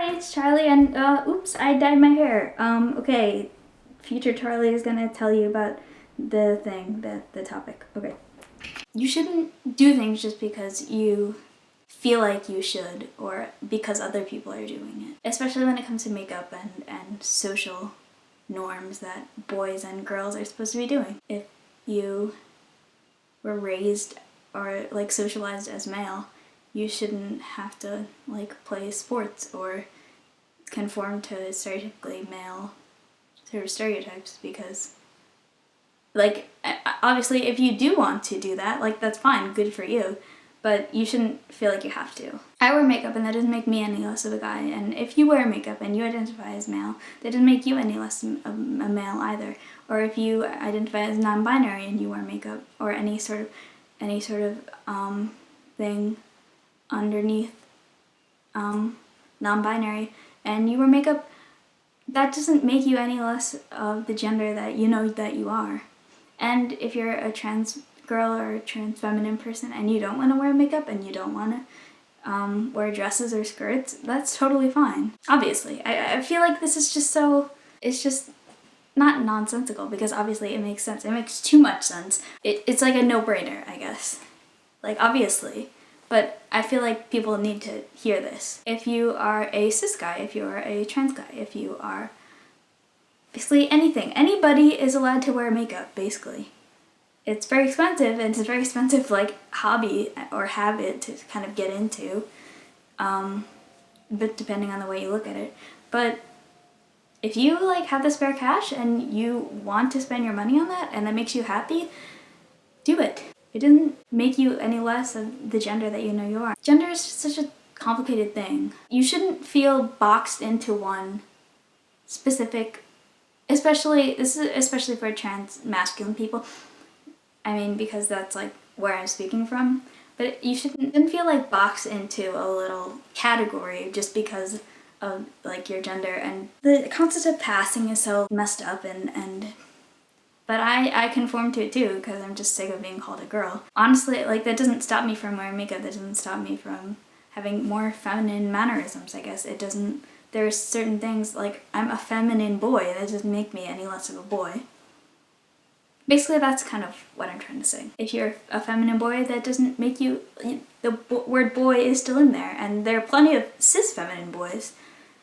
Hi, it's Charlie, and oops, I dyed my hair. Okay, future Charlie is gonna tell you about the topic. Okay. You shouldn't do things just because you feel like you should or because other people are doing it. Especially when it comes to makeup and social norms that boys and girls are supposed to be doing. If you were raised or like socialized as male, you shouldn't have to like play sports or conform to stereotypically male sort of stereotypes, because like obviously if you do want to do that, like that's fine, good for you, but you shouldn't feel like you have to. I wear makeup and that doesn't make me any less of a guy, and if you wear makeup and you identify as male, that doesn't make you any less of a male either. Or if you identify as non-binary and you wear makeup or any sort of thing underneath non-binary and you wear makeup, that doesn't make you any less of the gender that you know that you are. And if you're a trans girl or a trans feminine person and you don't want to wear makeup and you don't want to wear dresses or skirts, that's totally fine. Obviously, I feel like this is just it's just not nonsensical, because obviously it makes sense. It makes too much sense. It's like a no-brainer, I guess. Like, obviously. But I feel like people need to hear this. If you are a cis guy, if you are a trans guy, if you are basically anything, anybody is allowed to wear makeup, basically. It's very expensive, and it's a very expensive like hobby or habit to kind of get into, but depending on the way you look at it. But if you like have the spare cash and you want to spend your money on that and that makes you happy, do it. It doesn't make you any less of the gender that you know you are. Gender is just such a complicated thing. You shouldn't feel boxed into one specific, especially for trans masculine people. I mean, because that's like where I'm speaking from. But you shouldn't feel like boxed into a little category just because of like your gender. And the concept of passing is so messed up, but I conform to it too, because I'm just sick of being called a girl. Honestly, like, that doesn't stop me from wearing makeup, that doesn't stop me from having more feminine mannerisms, I guess. It doesn't, there's certain things, like, I'm a feminine boy, that doesn't make me any less of a boy. Basically, that's kind of what I'm trying to say. If you're a feminine boy, that doesn't make you, the word boy is still in there, and there are plenty of cis feminine boys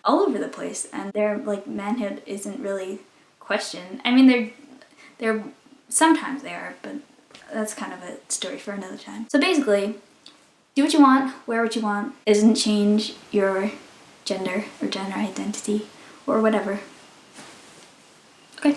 all over the place, and their, like, manhood isn't really questioned. I mean, sometimes they are, but that's kind of a story for another time. So basically, do what you want, wear what you want. It doesn't change your gender or gender identity or whatever. Okay.